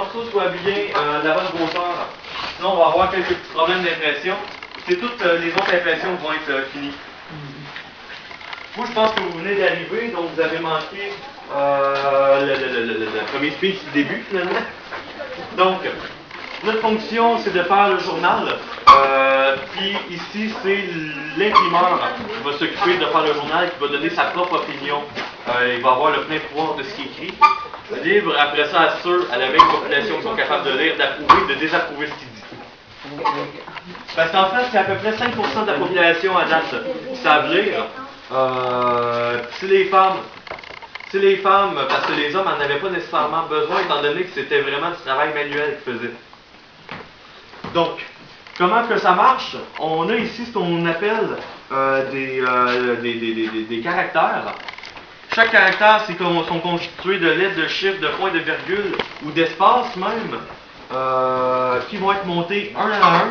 morceau soit bien de la bonne grosseur. Sinon, on va avoir quelques petits problèmes d'impression. C'est toutes les autres impressions qui vont être finies. Vous, je pense que vous venez d'arriver, donc vous avez manqué le premier speech du début, finalement. Donc, notre fonction, c'est de faire le journal. Puis ici, c'est l'imprimeur qui va s'occuper de faire le journal, qui va donner sa propre opinion. Il va avoir le plein pouvoir de ce qui est écrit. Le livre, après ça, assure à la même population qui sont capables de lire, d'approuver, de désapprouver ce qu'il dit. Parce qu'en fait, c'est à peu près 5% de la population à date qui savent lire. C'est les femmes, parce que les hommes n'en avaient pas nécessairement besoin, étant donné que c'était vraiment du travail manuel qu'ils faisaient. Donc, comment que ça marche? On a ici ce qu'on appelle des caractères. Chaque caractère, sont constitués de lettres, de chiffres, de points, de virgules, ou d'espaces même, qui vont être montés un à un,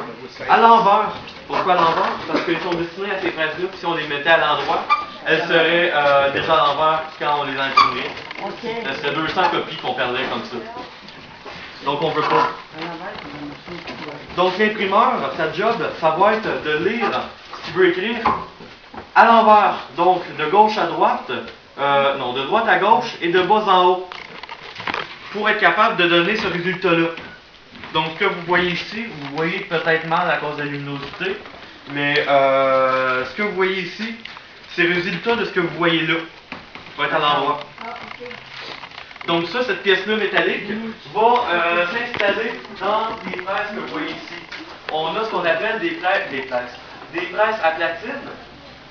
à l'envers. Pourquoi à l'envers? Parce qu'ils sont destinés à ces phrases-là, puis si on les mettait à l'endroit, elles seraient déjà à l'envers quand on les imprimerait. Okay. Ça serait 200 copies qu'on perdrait comme ça. Donc on ne veut pas. Donc l'imprimeur, sa job, ça va être de lire ce qu'il veut écrire à l'envers. Donc de gauche à droite, non, de droite à gauche et de bas en haut. Pour être capable de donner ce résultat-là. Donc ce que vous voyez ici, vous voyez peut-être mal à cause de la luminosité, mais ce que vous voyez ici, c'est le résultat de ce que vous voyez là. Ça va être à l'endroit. Donc ça, cette pièce-là métallique va s'installer dans les presses que vous voyez ici. On a ce qu'on appelle des presses à platine.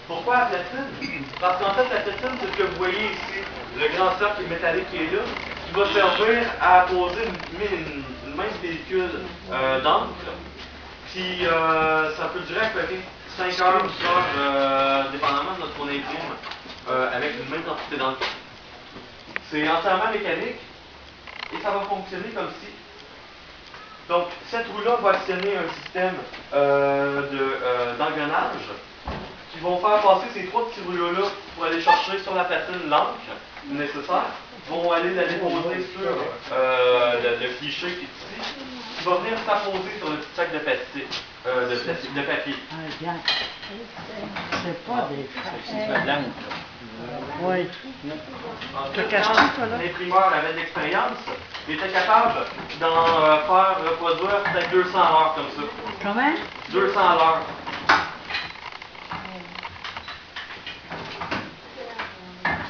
Pourquoi à platine? Parce qu'en fait, la platine, c'est ce que vous voyez ici. Le grand cercle métallique qui est là, qui va servir à poser une même pellicule d'encre. Puis ça peut durer à peu près 5 heures ou 6 heures, dépendamment de notre qu'on imprime, avec une même quantité d'encre. C'est entièrement mécanique et ça va fonctionner comme ci. Donc, cette roue-là va actionner un système d'engrenage qui vont faire passer ces trois petits rouleaux-là pour aller chercher sur la platine l'encre nécessaire, vont aller la déposer sur le cliché qui est ici, qui va venir s'apposer sur le petit sac de papier. C'est pas des fraises. Oui. Quand l'imprimeur avait de l'expérience, il était capable d'en faire reproduire peut-être 200 à l'heure comme ça. Comment? 200 à l'heure.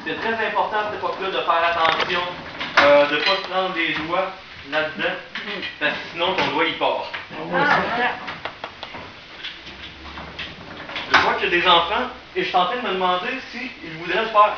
C'est très important à cette époque-là de faire attention, de ne pas se prendre les doigts là-dedans, parce que sinon ton doigt il part. Je vois qu'il y a des enfants et je suis en train de me demander s'ils voudraient le faire.